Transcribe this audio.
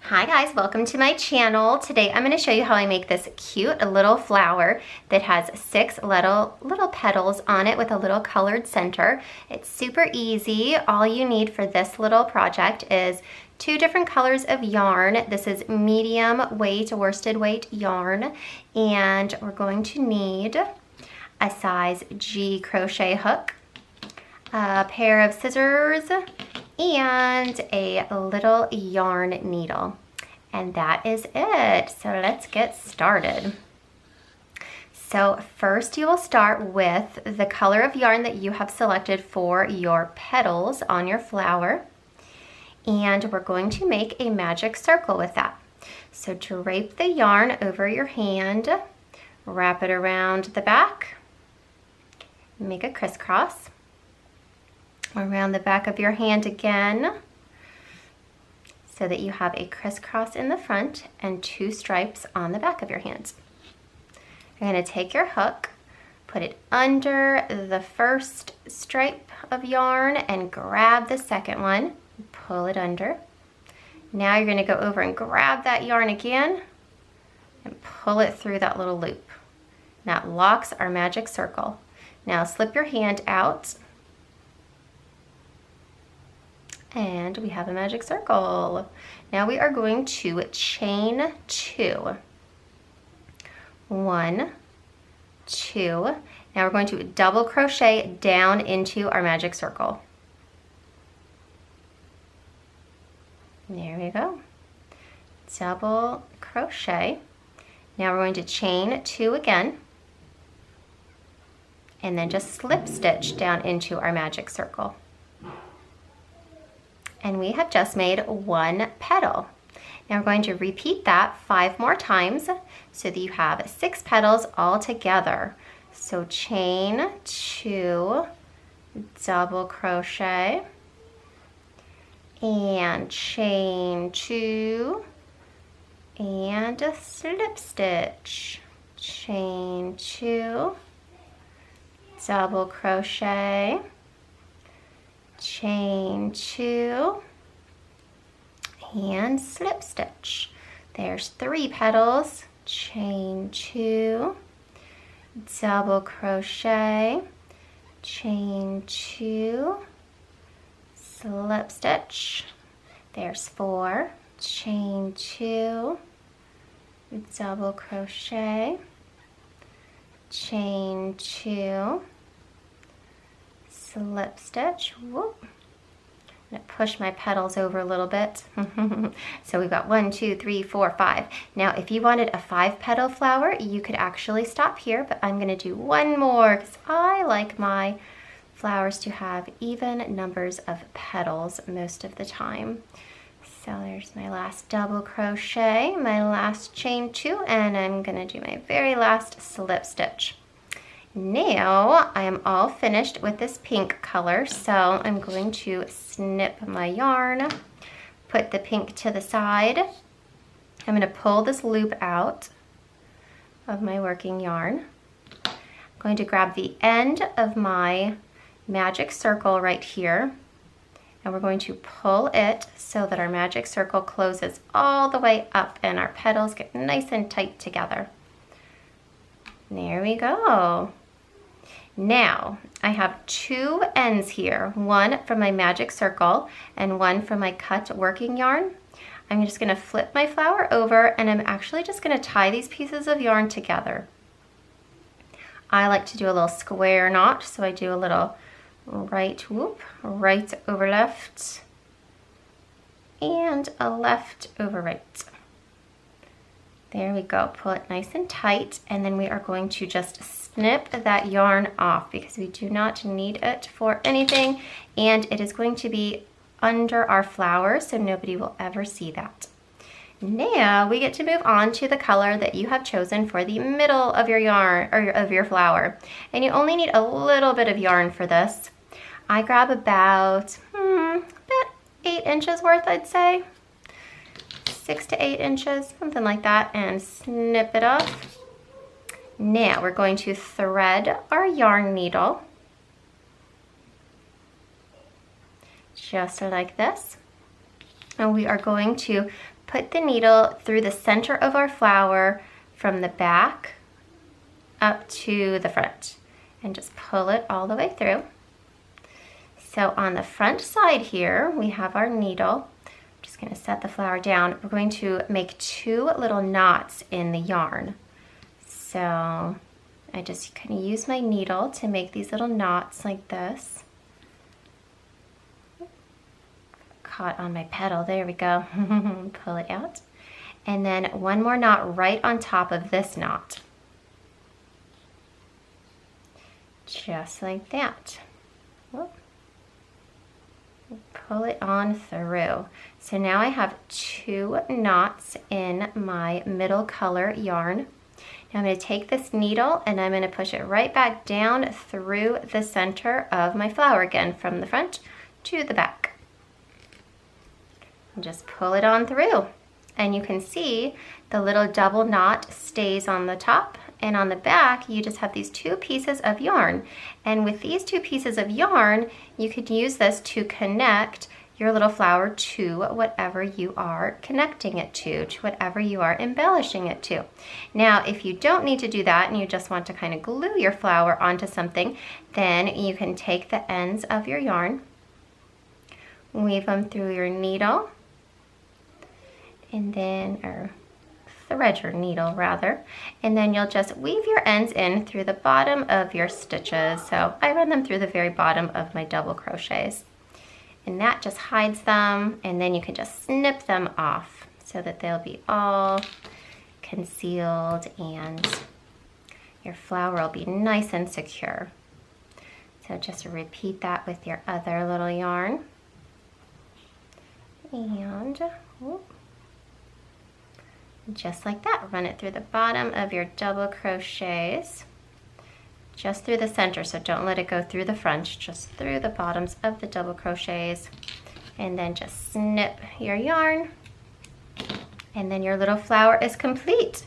Hi guys, welcome to my channel. Today I'm going to show you how I make this cute little flower that has 6 little petals on it with a little colored center. It's super easy. All you need for this little project is 2 different colors of yarn. This is medium weight, worsted weight yarn, and we're going to need a size G crochet hook, a pair of scissors, and a little yarn needle. And that is it. So let's get started. So first you will start with the color of yarn that you have selected for your petals on your flower. And we're going to make a magic circle with that. So drape the yarn over your hand, wrap it around the back, make a crisscross. Around the back of your hand again, so that you have a crisscross in the front and 2 stripes on the back of your hand. You're going to take your hook, put it under the first stripe of yarn and grab the second one, pull it under. Now you're going to go over and grab that yarn again and pull it through that little loop. That locks our magic circle. Now slip your hand out. And we have a magic circle. Now we are going to chain 2. 1, 2. Now we're going to double crochet down into our magic circle. There we go. Double crochet. Now we're going to chain 2 again. And then just slip stitch down into our magic circle. And we have just made 1 petal. Now we're going to repeat that 5 more times so that you have 6 petals all together. So chain 2, double crochet, and chain 2, and a slip stitch. Chain 2, double crochet, chain 2, and slip stitch. There's 3 petals. Chain 2, double crochet, chain 2, slip stitch. There's 4. Chain 2, double crochet, chain 2, slip stitch. Whoop. I'm going to push my petals over a little bit. So we've got 1, 2, 3, 4, 5. Now if you wanted a 5-petal flower, you could actually stop here, but I'm going to do 1 more because I like my flowers to have even numbers of petals most of the time. So there's my last double crochet, my last chain 2, and I'm going to do my very last slip stitch. Now I am all finished with this pink color, so I'm going to snip my yarn, put the pink to the side. I'm going to pull this loop out of my working yarn. I'm going to grab the end of my magic circle right here, and we're going to pull it so that our magic circle closes all the way up and our petals get nice and tight together. There we go. Now, I have 2 ends here, one from my magic circle and one from my cut working yarn. I'm just going to flip my flower over and I'm actually just going to tie these pieces of yarn together. I like to do a little square knot, so I do a little right whoop, right over left, and a left over right. There we go. Pull it nice and tight, and then we are going to just snip that yarn off because we do not need it for anything, and it is going to be under our flower so nobody will ever see that. Now we get to move on to the color that you have chosen for the middle of your yarn or of your flower, and you only need a little bit of yarn for this. I grab about 8 inches worth, I'd say. 6 to 8 inches, something like that, and snip it off. Now we're going to thread our yarn needle, just like this. and we are going to put the needle through the center of our flower from the back up to the front and just pull it all the way through. So on the front side here, we have our needle. I'm just going to set the flower down. We're going to make 2 little knots in the yarn. So I just kind of use my needle to make these little knots like this. Caught on my petal, there we go. Pull it out. And then 1 more knot right on top of this knot. Just like that. Whoop. Pull it on through. So now I have 2 knots in my middle color yarn. Now I'm going to take this needle and I'm going to push it right back down through the center of my flower again, from the front to the back. And just pull it on through. And you can see the little double knot stays on the top, and on the back you just have these 2 pieces of yarn. And with these 2 pieces of yarn, you could use this to connect your little flower to whatever you are connecting it to whatever you are embellishing it to. Now, if you don't need to do that and you just want to kind of glue your flower onto something, then you can take the ends of your yarn, weave them through your needle, and then, or thread your needle rather, and then you'll just weave your ends in through the bottom of your stitches. So I run them through the very bottom of my double crochets. And that just hides them, and then you can just snip them off so that they'll be all concealed and your flower will be nice and secure. So just repeat that with your other little yarn. And whoop, just like that, run it through the bottom of your double crochets. Just through the center, so don't let it go through the front, just through the bottoms of the double crochets, and then just snip your yarn, and then your little flower is complete.